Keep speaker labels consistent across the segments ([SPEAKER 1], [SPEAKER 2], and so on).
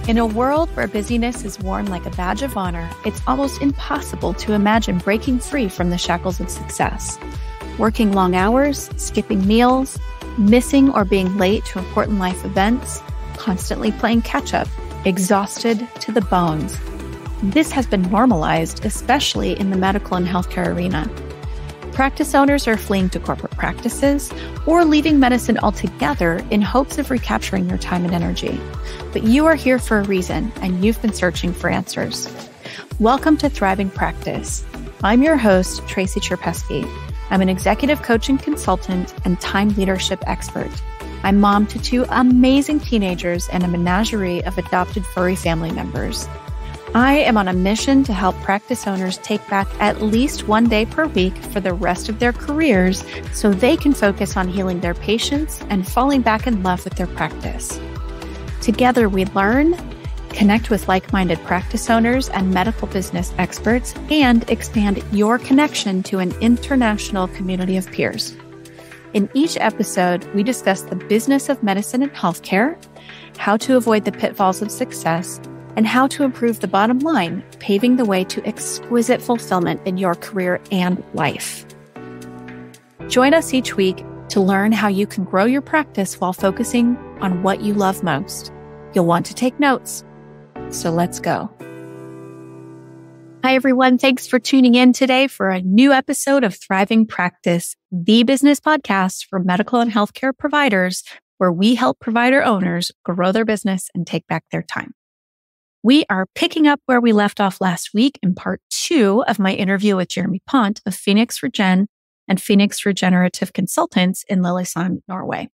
[SPEAKER 1] In a world where busyness is worn like a badge of honor, it's almost impossible to imagine breaking free from the shackles of success. Working long hours, skipping meals, missing or being late to important life events, constantly playing catch-up, exhausted to the bones. This has been normalized, especially in the medical and healthcare arena. Practice owners are fleeing to corporate practices or leaving medicine altogether in hopes of recapturing their time and energy. But you are here for a reason, and you've been searching for answers. Welcome to Thriving Practice. I'm your host, Tracy Cherpesky. I'm an executive coaching consultant and time leadership expert. I'm mom to two amazing teenagers and a menagerie of adopted furry family members. I am on a mission to help practice owners take back at least one day per week for the rest of their careers so they can focus on healing their patients and falling back in love with their practice. Together we learn, connect with like-minded practice owners and medical business experts, and expand your connection to an international community of peers. In each episode, we discuss the business of medicine and healthcare, how to avoid the pitfalls of success, and how to improve the bottom line, paving the way to exquisite fulfillment in your career and life. Join us each week to learn how you can grow your practice while focusing on what you love most. You'll want to take notes. So let's go. Hi, everyone. Thanks for tuning in today for a new episode of Thriving Practice, the business podcast for medical and healthcare providers, where we help provider owners grow their business and take back their time. We are picking up where we left off last week in part 2 of my interview with Jeremy Pont of Phoenix Regen and Phoenix Regenerative Consultants in Lillesand, Norway.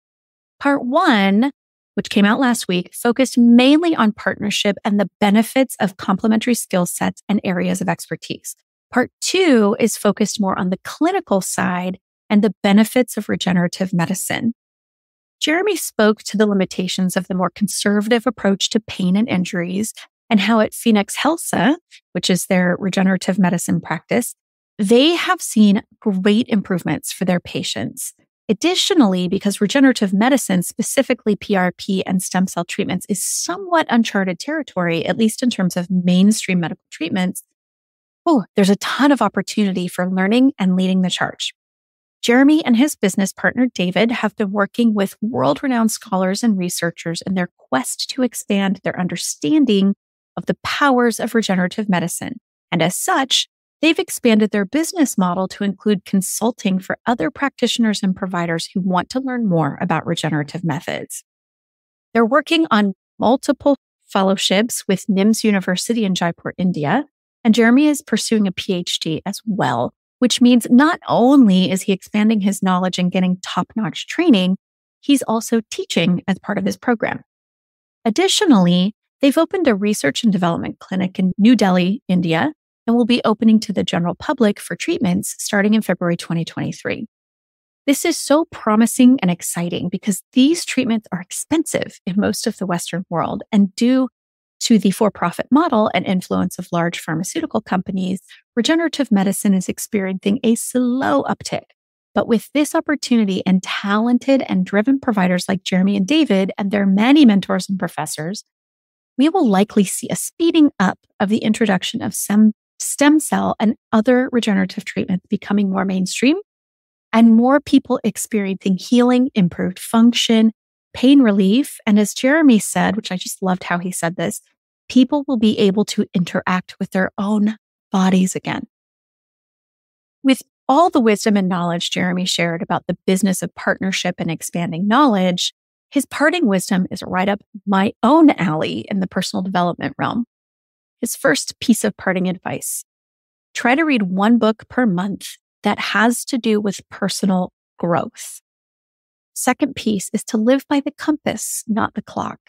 [SPEAKER 1] Part 1, which came out last week, focused mainly on partnership and the benefits of complementary skill sets and areas of expertise. Part 2 is focused more on the clinical side and the benefits of regenerative medicine. Jeremy spoke to the limitations of the more conservative approach to pain and injuries, and how at Phoenix Helse, which is their regenerative medicine practice, they have seen great improvements for their patients. Additionally, because regenerative medicine, specifically PRP and stem cell treatments, is somewhat uncharted territory, at least in terms of mainstream medical treatments, there's a ton of opportunity for learning and leading the charge. Jeremy and his business partner, David, have been working with world-renowned scholars and researchers in their quest to expand their understanding of the powers of regenerative medicine. And as such, they've expanded their business model to include consulting for other practitioners and providers who want to learn more about regenerative methods. They're working on multiple fellowships with NIMS University in Jaipur, India, and Jeremy is pursuing a PhD as well, which means not only is he expanding his knowledge and getting top-notch training, he's also teaching as part of his program. Additionally, they've opened a research and development clinic in New Delhi, India, and will be opening to the general public for treatments starting in February 2023. This is so promising and exciting because these treatments are expensive in most of the Western world, and due to the for-profit model and influence of large pharmaceutical companies, regenerative medicine is experiencing a slow uptick. But with this opportunity and talented and driven providers like Jeremy and David and their many mentors and professors, we will likely see a speeding up of the introduction of some stem cell and other regenerative treatments becoming more mainstream, and more people experiencing healing, improved function, pain relief. And as Jeremy said, which I just loved how he said this, people will be able to interact with their own bodies again. With all the wisdom and knowledge Jeremy shared about the business of partnership and expanding knowledge, his parting wisdom is right up my own alley in the personal development realm. His first piece of parting advice: try to read one book per month that has to do with personal growth. Second piece is to live by the compass, not the clock.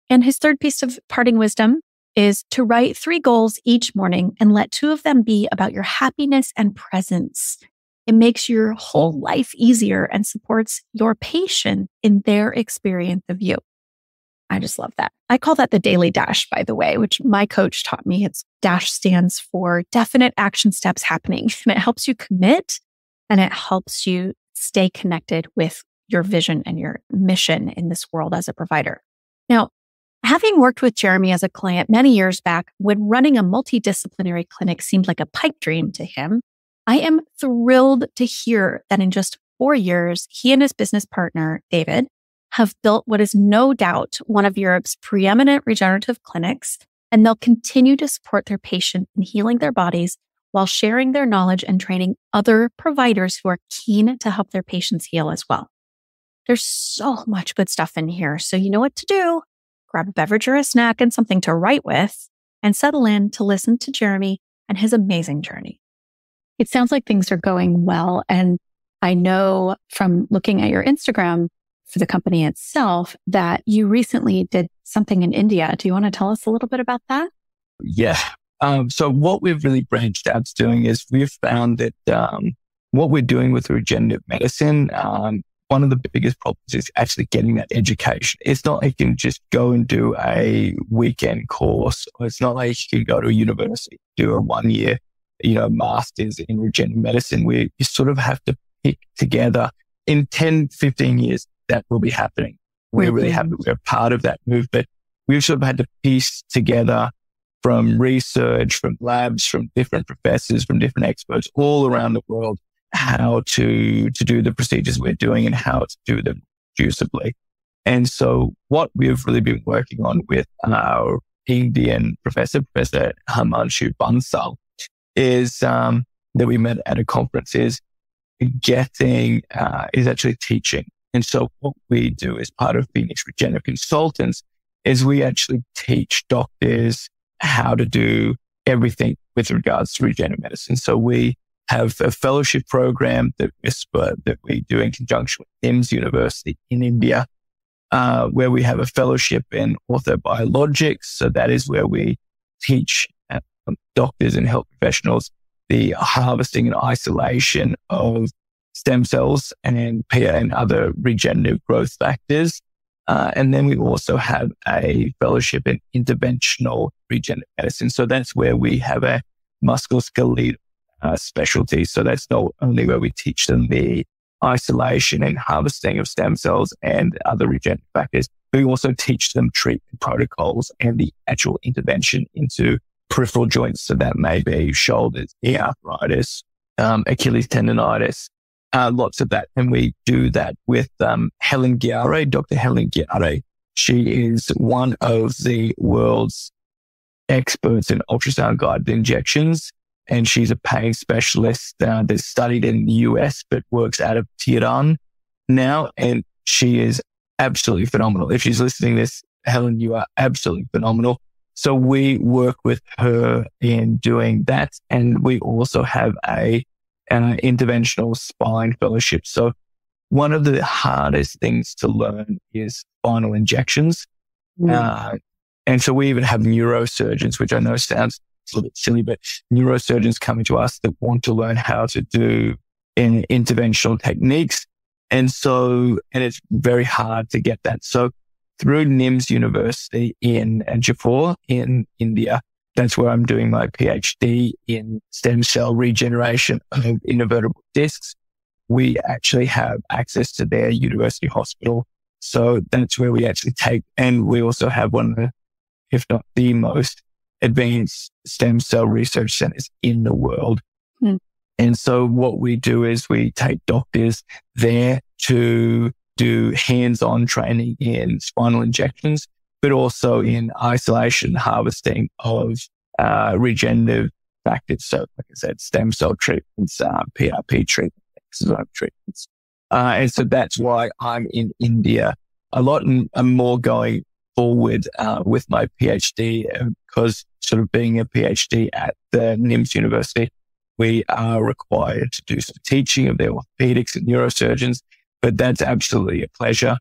[SPEAKER 1] And his third piece of parting wisdom is to write 3 goals each morning and let 2 of them be about your happiness and presence. It makes your whole life easier and supports your patient in their experience of you. I just love that. I call that the daily dash, by the way, which my coach taught me. It's DASH stands for definite action steps happening. And it helps you commit, and it helps you stay connected with your vision and your mission in this world as a provider. Now, Having worked with Jeremy as a client many years back, when running a multidisciplinary clinic seemed like a pipe dream to him, I am thrilled to hear that in just 4 years, he and his business partner, David, have built what is no doubt one of Europe's preeminent regenerative clinics, and they'll continue to support their patients in healing their bodies while sharing their knowledge and training other providers who are keen to help their patients heal as well. There's so much good stuff in here, so you know what to do. Grab a beverage or a snack and something to write with, and settle in to listen to Jeremy and his amazing journey. It sounds like things are going well, and I know from looking at your Instagram for the company itself that you recently did something in India. Do you want to tell us a little bit about that?
[SPEAKER 2] Yeah. So what we've really branched out to doing is we've found that what we're doing with regenerative medicine, one of the biggest problems is actually getting that education. It's not like you can just go and do a weekend course, or it's not like you can go to a university, do a 1 year, master's in regenerative medicine. You sort of have to pick together in 10, 15 years that will be happening. We're really happy we're part of that movement. We've sort of had to piece together from research, from labs, from different professors, from different experts all around the world, how to do the procedures we're doing and how to do them reproducibly. And so what we've really been working on with our Indian Professor Himanshu Bansal, is that we met at a conference is actually teaching. And so what we do as part of Phoenix Regenerative Consultants is we actually teach doctors how to do everything with regards to regenerative medicine. So we have a fellowship program that we do in conjunction with Lillesand University in India, where we have a fellowship in orthobiologics. So that is where we teach doctors and health professionals the harvesting and isolation of stem cells and other regenerative growth factors. And then we also have a fellowship in interventional regenerative medicine. So that's where we have a musculoskeletal specialty. So that's not only where we teach them the isolation and harvesting of stem cells and other regenerative factors, but we also teach them treatment protocols and the actual intervention into peripheral joints. So that may be shoulders, knee arthritis, Achilles tendonitis, lots of that. And we do that with Helen Giare, Dr. Helen Giare. She is one of the world's experts in ultrasound guided injections. And she's a pain specialist that's studied in the US, but works out of Tehran now. And she is absolutely phenomenal. If she's listening to this, Helen, you are absolutely phenomenal. So we work with her in doing that. And we also have an interventional spine fellowship. So one of the hardest things to learn is spinal injections. And so we even have neurosurgeons, which I know sounds a little bit silly, but neurosurgeons coming to us that want to learn how to do interventional techniques. And it's very hard to get that. So through NIMS University in Jaipur in India, that's where I'm doing my PhD in stem cell regeneration of invertebrate discs. We actually have access to their university hospital. So that's where we actually take, and we also have one of the, if not the most advanced stem cell research centers in the world. And so what we do is we take doctors there to do hands-on training in spinal injections, but also in isolation harvesting of regenerative factors. So like I said, stem cell treatments, PRP treatments, exosome treatments. And so that's why I'm in India a lot and I'm more going forward with my PhD, because sort of being a PhD at the NIMS University, we are required to do some teaching of the orthopedics and neurosurgeons, but that's absolutely a pleasure.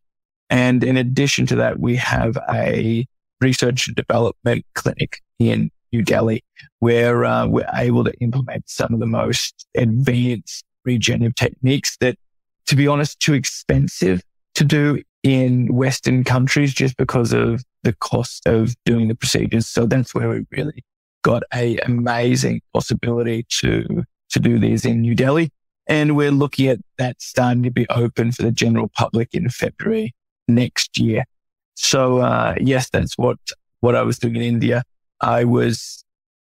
[SPEAKER 2] And in addition to that, we have a research and development clinic in New Delhi where we're able to implement some of the most advanced regenerative techniques that, to be honest, too expensive to do in Western countries just because of the cost of doing the procedures. So that's where we really got an amazing possibility to do these in New Delhi. And we're looking at that starting to be open for the general public in February next year. Yes, that's what I was doing in India.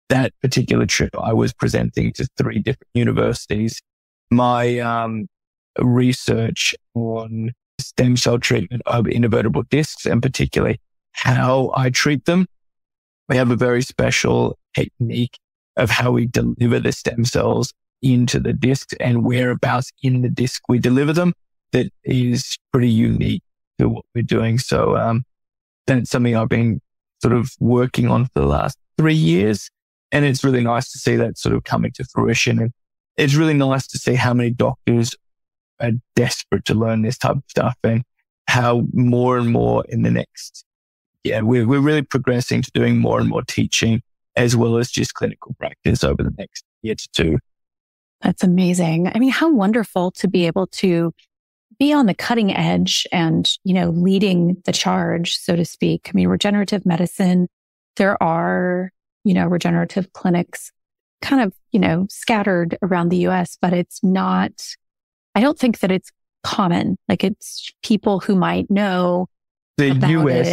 [SPEAKER 2] That particular trip, I was presenting to 3 different universities. My research on stem cell treatment of invertebrate discs, and particularly how I treat them. We have a very special technique of how we deliver the stem cells into the discs and whereabouts in the disc we deliver them that is pretty unique to what we're doing. So that's something I've been sort of working on for the last 3 years. And it's really nice to see that sort of coming to fruition. And it's really nice to see how many doctors are desperate to learn this type of stuff, and how more and more in the next, we're really progressing to doing more and more teaching as well as just clinical practice over the next year to 2.
[SPEAKER 1] That's amazing. I mean, how wonderful to be able to be on the cutting edge and, leading the charge, so to speak. I mean, regenerative medicine, there are, regenerative clinics kind of, scattered around the US, but it's not, I don't think that it's common. Like, it's people who might know
[SPEAKER 2] the US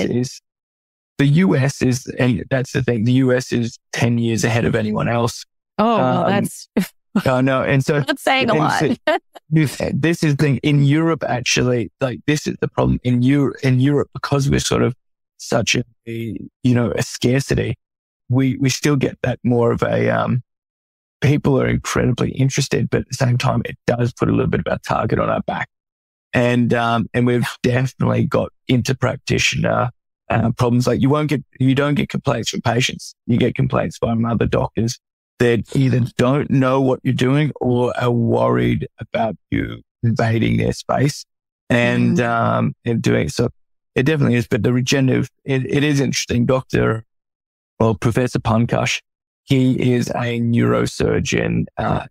[SPEAKER 2] is, and that's the thing, the US is 10 years ahead of anyone else.
[SPEAKER 1] Oh, well, that's...
[SPEAKER 2] Oh, no. And so
[SPEAKER 1] that's saying a lot.
[SPEAKER 2] This is the thing in Europe, actually, like this is the problem in Europe, because we're sort of such a scarcity. We still get that more of a, people are incredibly interested, but at the same time, it does put a little bit of our target on our back. And we've definitely got inter-practitioner problems. Like you don't get complaints from patients. You get complaints from other doctors that either don't know what you're doing or are worried about you invading their space and doing so. It definitely is. But the regenerative, it is interesting. Professor Pankaj, he is a neurosurgeon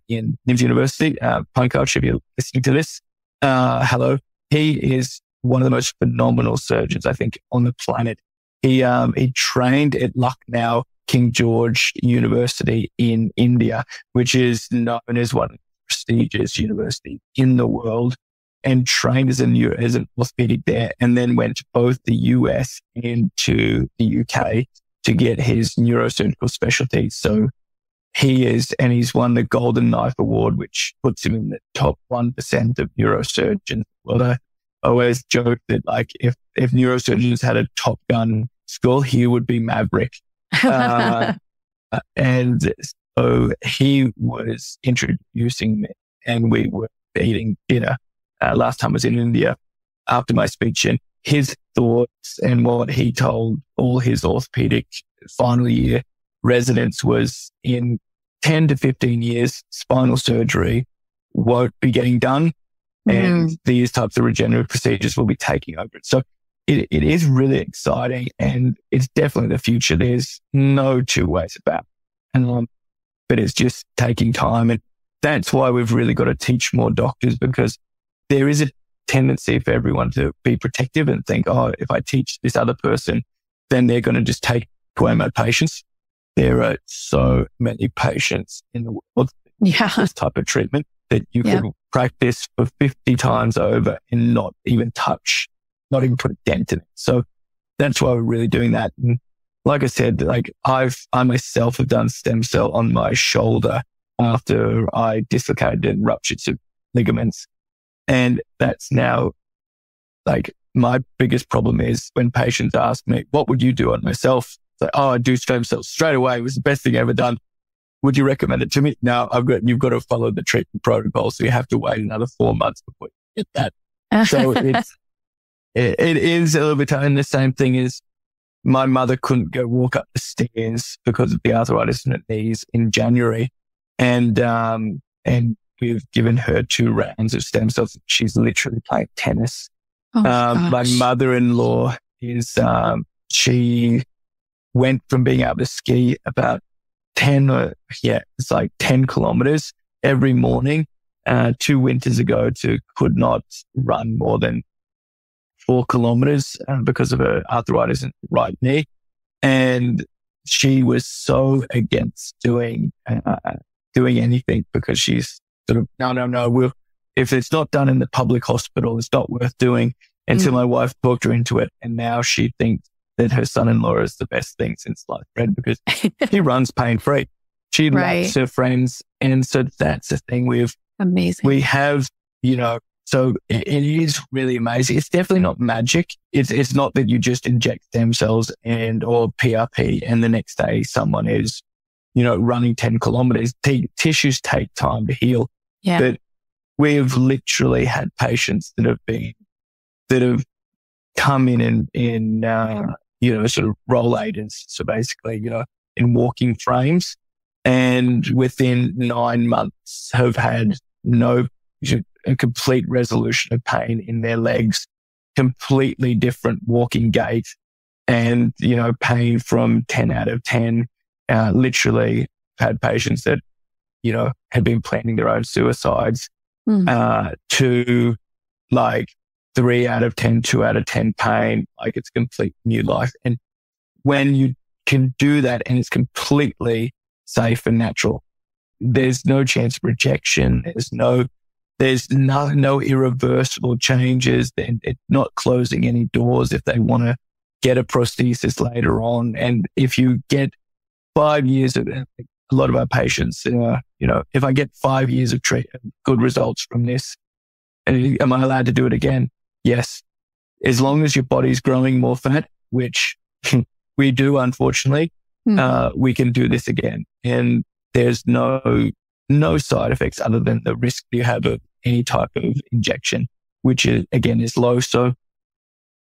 [SPEAKER 2] in NIMS University. Pankaj, if you're listening to this, hello. He is one of the most phenomenal surgeons, I think, on the planet. He trained at Lucknow King George University in India, which is known as one of the prestigious universities in the world, and trained as an orthopedic there, and then went to both the US and to the UK to get his neurosurgical specialty. So he's won the Golden Knife Award, which puts him in the top 1% of neurosurgeons. Well, I always joke that, like, if neurosurgeons had a Top Gun school, he would be Maverick. And so he was introducing me, and we were eating dinner last time I was in India after my speech, and his thoughts and what he told all his orthopedic final year residents was, in 10 to 15 years, spinal surgery won't be getting done, and these types of regenerative procedures will be taking over it. So it is really exciting, and it's definitely the future. There's no two ways about it. But it's just taking time. And that's why we've really got to teach more doctors, because there is a tendency for everyone to be protective and think, oh, if I teach this other person, then they're going to just take away my patients. There are so many patients in the world this type of treatment that you can practice for 50 times over and not even put a dent in it. So that's why we're really doing that. And like I said, like I myself have done stem cell on my shoulder after I dislocated and ruptured some ligaments. And that's now, like, my biggest problem is when patients ask me, what would you do on myself? It's like, oh, I do stem cells straight away. It was the best thing I ever done. Would you recommend it to me? No, you've got to follow the treatment protocol. So you have to wait another 4 months before you get that. So it is a little bit tough. And the same thing is, my mother couldn't go walk up the stairs because of the arthritis in her knees in January. And we've given her 2 rounds of stem cells. She's literally playing tennis. My mother-in-law is, she went from being able to ski about 10 kilometers every morning, 2 winters ago, to could not run more than 4 kilometers because of her arthritis in the right knee. And she was so against doing anything, because she's sort of, no, if it's not done in the public hospital, it's not worth doing. until my wife talked her into it. And now she thinks that her son-in-law is the best thing since sliced bread because she runs pain-free. She loves her friends. And so that's the thing
[SPEAKER 1] amazing.
[SPEAKER 2] We have, so it is really amazing. It's definitely not magic. It's not that you just inject stem cells or PRP and the next day someone is, running 10 kilometers. Tissues take time to heal.
[SPEAKER 1] Yeah.
[SPEAKER 2] But we've literally had patients that have come in sort of roll aiders. So basically, in walking frames, and within 9 months have had a complete resolution of pain in their legs, completely different walking gait, and, pain from 10 out of 10. Literally had patients that, had been planning their own suicides, to like 3 out of 10, 2 out of 10 pain, like it's complete new life. And when you can do that and it's completely safe and natural, there's no chance of rejection. There's no irreversible changes. It's not closing any doors if they want to get a prosthesis later on. And if you get 5 years of a lot of our patients, if I get 5 years of treatment, good results from this, and am I allowed to do it again? Yes. As long as your body's growing more fat, which we do, unfortunately, we can do this again. And there's no side effects other than the risk you have of any type of injection, which is low. So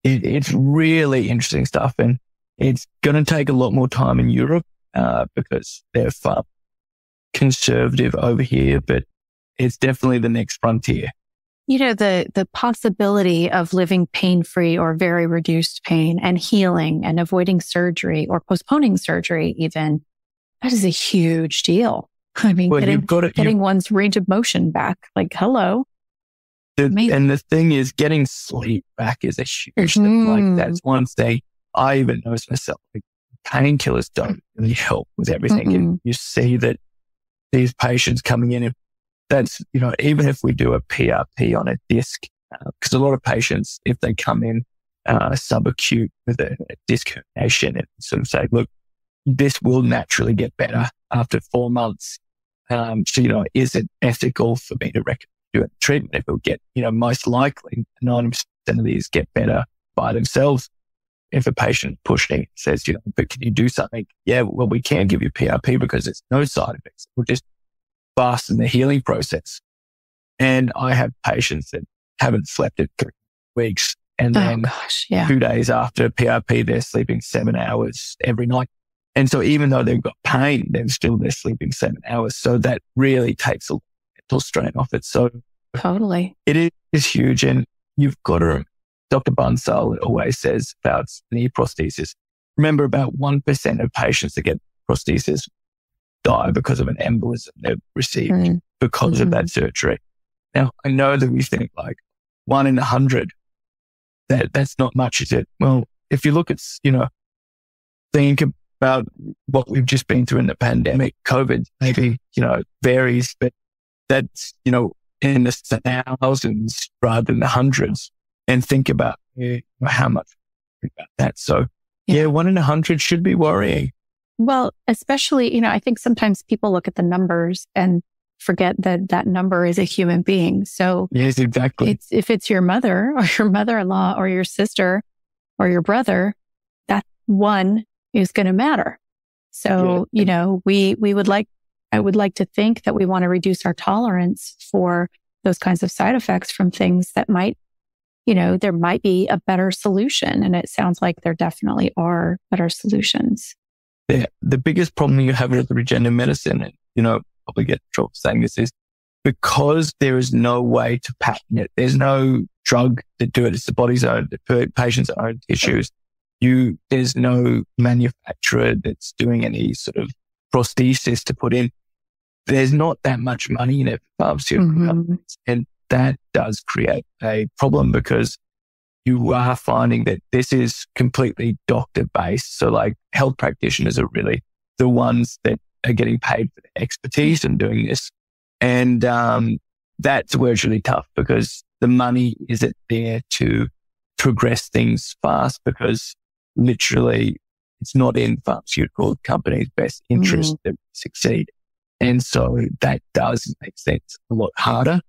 [SPEAKER 2] it's really interesting stuff. And it's going to take a lot more time in Europe, because they're far conservative over here, but it's definitely the next frontier.
[SPEAKER 1] The possibility of living pain-free or very reduced pain and healing and avoiding surgery or postponing surgery even, that is a huge deal. I mean, getting one's range of motion back, like, hello.
[SPEAKER 2] And the thing is, getting sleep back is a huge thing. Like, that's one thing I even noticed myself. Like, painkillers don't really help with everything. And you see that these patients coming in, and that's, even if we do a PRP on a disc, because a lot of patients, if they come in subacute with a disc herniation and sort of say, look, this will naturally get better after 4 months. So, is it ethical for me to recommend doing treatment if it'll get, most likely 90% of these get better by themselves. If a patient pushing says, but can you do something? Yeah, well, we can give you PRP because there's no side effects. We'll just fasten the healing process. And I have patients that haven't slept in 3 weeks. And then 2 days after PRP, they're sleeping 7 hours every night. And so even though they've got pain, they're sleeping 7 hours. So that really takes a mental strain off it. So
[SPEAKER 1] totally,
[SPEAKER 2] it is huge. And you've got to, Dr. Bansal always says about knee prosthesis. Remember, about 1% of patients that get prosthesis die because of an embolism they've received because of that surgery. Now, I know that we think like 1 in 100, that's not much, is it? Well, if you look at, think about what we've just been through in the pandemic, COVID maybe, varies, but that's, in the thousands rather than the hundreds. And think about how much about that. So 1 in 100 should be worrying.
[SPEAKER 1] Well, especially, I think sometimes people look at the numbers and forget that number is a human being. So
[SPEAKER 2] yes, exactly.
[SPEAKER 1] If it's your mother or your mother-in-law or your sister or your brother, that one is going to matter. So, I would like to think that we want to reduce our tolerance for those kinds of side effects from things that might, there might be a better solution. And it sounds like there definitely are better solutions.
[SPEAKER 2] The biggest problem you have with regenerative medicine, and, probably get in trouble saying this, is because there is no way to patent it. There's no drug to do it. It's the body's own, the patient's own tissues. There's no manufacturer that's doing any sort of prosthesis to put in. There's not that much money in it for pharmaceutical companies. And that does create a problem because you are finding that this is completely doctor based. So like health practitioners are really the ones that are getting paid for their expertise in doing this. And that's where it's really tough because the money isn't there to progress things fast because literally it's not in pharmaceutical companies' best interest to succeed. And so that does make things a lot harder.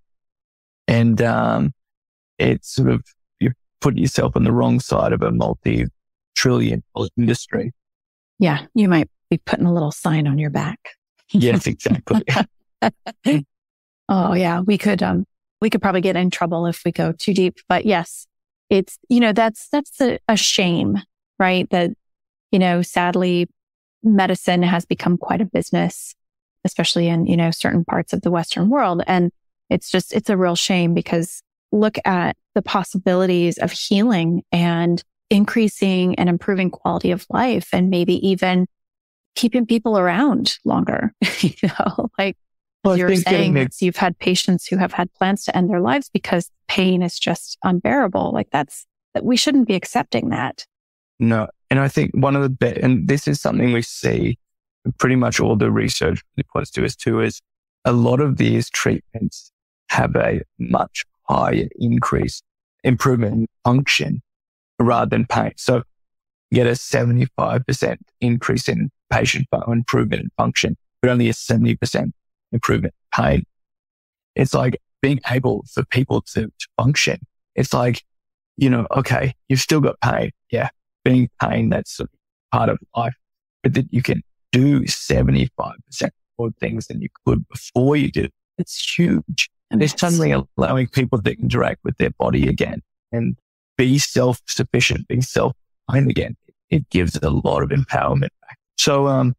[SPEAKER 2] And it's sort of, you put yourself on the wrong side of a multi-trillion industry.
[SPEAKER 3] Yeah, you might be putting a little sign on your back.
[SPEAKER 2] Yes, exactly.
[SPEAKER 3] Oh yeah, we could probably get in trouble if we go too deep. But yes, it's, that's a shame, right? That, sadly, medicine has become quite a business, especially in, certain parts of the Western world. And it's a real shame because look at the possibilities of healing and increasing and improving quality of life and maybe even keeping people around longer, like you're saying, you've had patients who have had plans to end their lives because pain is just unbearable. Like that we shouldn't be accepting that.
[SPEAKER 2] No. And I think one of and this is something we see pretty much all the research points to is a lot of these treatments have a much higher improvement in function rather than pain. So you get a 75% increase in patient improvement in function, but only a 70% improvement in pain. It's like being able for people to function. It's like, okay, you've still got pain. Yeah. Being pain, that's sort of part of life, but that you can do 75% more things than you could before you did. It's huge. And it's suddenly allowing people to interact with their body again and be self-sufficient, being self-kind again. It gives a lot of empowerment back. So,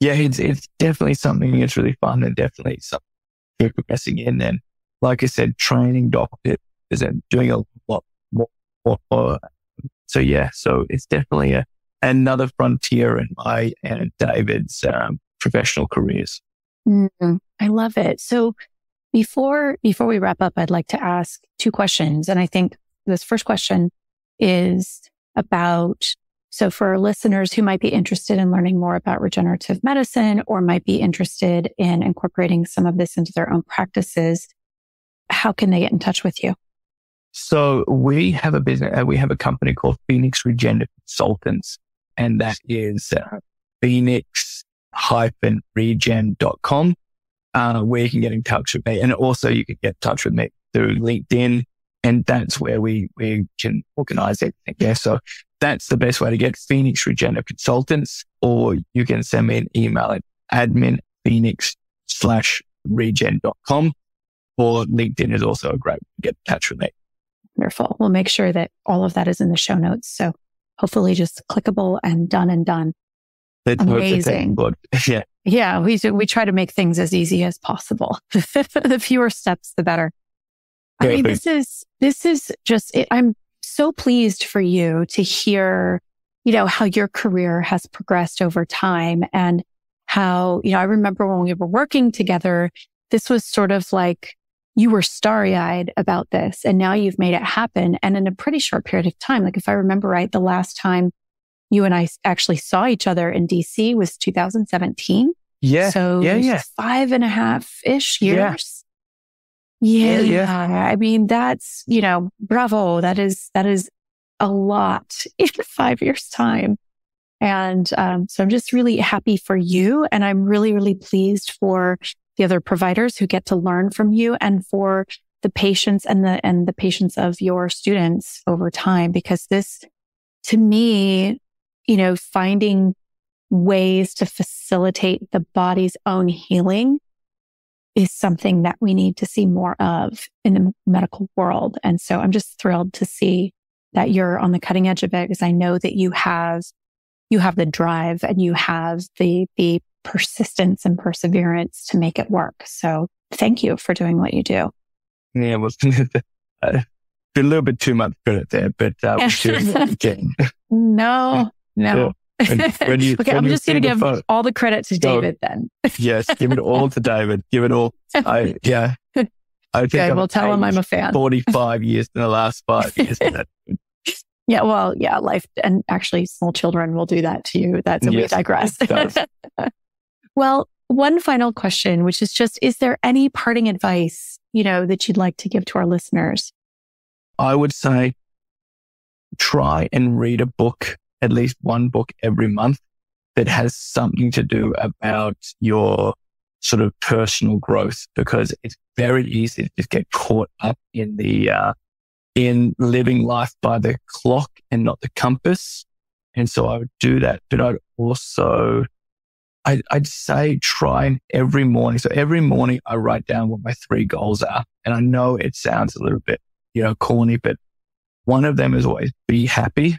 [SPEAKER 2] it's definitely something that's really fun and definitely something we're progressing in. And like I said, training doctors and doing a lot more. So it's definitely another frontier in my and David's professional careers.
[SPEAKER 3] I love it. So before we wrap up, I'd like to ask two questions. And I think this first question is about, so for listeners who might be interested in learning more about regenerative medicine or might be interested in incorporating some of this into their own practices, how can they get in touch with you?
[SPEAKER 2] So we have a business, we have a company called Phoenix Regenerative Consultants, and that is phoenix-regen.com, where you can get in touch with me. And also you can get in touch with me through LinkedIn, and that's where we can organize everything. Yeah. So that's the best way to get Phoenix Regenerative Consultants, or you can send me an email at admin.phoenix/regen.com, or LinkedIn is also a great way to get in touch with me.
[SPEAKER 3] Wonderful. We'll make sure that all of that is in the show notes. So hopefully just clickable and done. Amazing.
[SPEAKER 2] Yeah.
[SPEAKER 3] Yeah. We try to make things as easy as possible. The fewer steps, the better. I mean, this is just it. I'm so pleased for you to hear, how your career has progressed over time and how, I remember when we were working together, this was sort of like, you were starry-eyed about this and now you've made it happen. And in a pretty short period of time, like if I remember right, the last time you and I actually saw each other in DC was 2017.
[SPEAKER 2] Yeah.
[SPEAKER 3] So 5.5-ish years. Yeah. I mean, that's, bravo. That is a lot in 5 years time. And, so I'm just really happy for you. And I'm really, really pleased for the other providers who get to learn from you and for the patients and the patients of your students over time, because this, to me, finding ways to facilitate the body's own healing is something that we need to see more of in the medical world. And so I'm just thrilled to see that you're on the cutting edge of it, because I know that you have the drive and you have the persistence and perseverance to make it work. So thank you for doing what you do.
[SPEAKER 2] Yeah, well, a little bit too much credit there, but we should again.
[SPEAKER 3] No.
[SPEAKER 2] Yeah. When you,
[SPEAKER 3] okay, I'm just going to give all the credit to David then.
[SPEAKER 2] Yes, give it all to David. Give it all. I think
[SPEAKER 3] we'll tell him I'm a fan.
[SPEAKER 2] 45 years in the last 5 years.
[SPEAKER 3] Yeah, well, yeah, life and actually small children will do that to you. We digress. Well, one final question, which is just, is there any parting advice, that you'd like to give to our listeners?
[SPEAKER 2] I would say try and read a book, at least one book every month that has something to do about your sort of personal growth, because it's very easy to just get caught up in in living life by the clock and not the compass. And so I would do that, but I'd also, I'd say try and every morning. So every morning I write down what my 3 goals are. And I know it sounds a little bit, corny, but one of them is always be happy.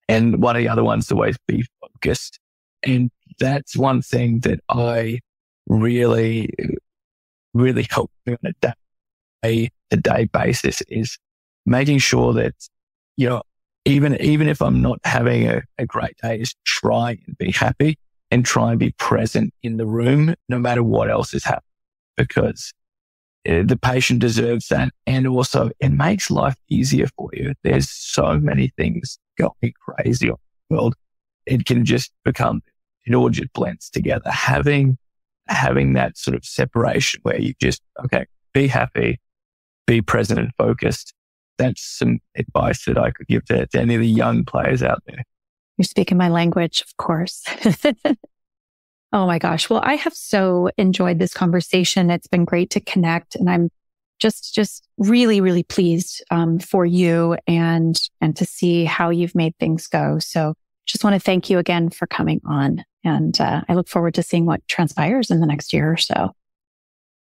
[SPEAKER 2] And one of the other ones is always be focused. And that's one thing that I really, really help me on a day-to-day basis, is making sure that, even if I'm not having a great day, is try and be happy and try and be present in the room, no matter what else is happening, because the patient deserves that. And also it makes life easier for you. There's so many things going crazy on the world. It can just become, it all just blends together. Having that sort of separation where you just, okay, be happy, be present and focused. That's some advice that I could give to any of the young players out there.
[SPEAKER 3] You're speaking my language, of course. Oh my gosh. Well, I have so enjoyed this conversation. It's been great to connect, and I'm just really, really pleased for you and to see how you've made things go. So just want to thank you again for coming on. And I look forward to seeing what transpires in the next year or so.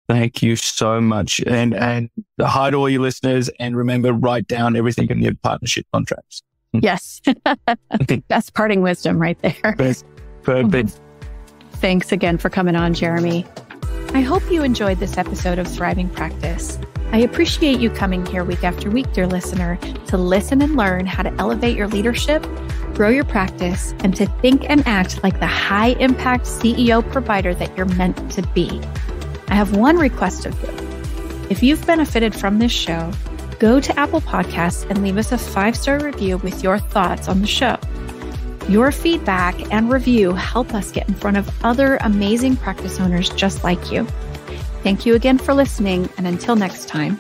[SPEAKER 2] Thank you so much. And hi to all your listeners. And remember, write down everything in your partnership contracts.
[SPEAKER 3] Yes. That's parting wisdom right there.
[SPEAKER 2] Perfect.
[SPEAKER 3] Thanks again for coming on, Jeremy.
[SPEAKER 1] I hope you enjoyed this episode of Thriving Practice. I appreciate you coming here week after week, dear listener, to listen and learn how to elevate your leadership, grow your practice, and to think and act like the high-impact CEO provider that you're meant to be. I have one request of you. If you've benefited from this show, go to Apple Podcasts and leave us a 5-star review with your thoughts on the show. Your feedback and review help us get in front of other amazing practice owners just like you. Thank you again for listening, and until next time.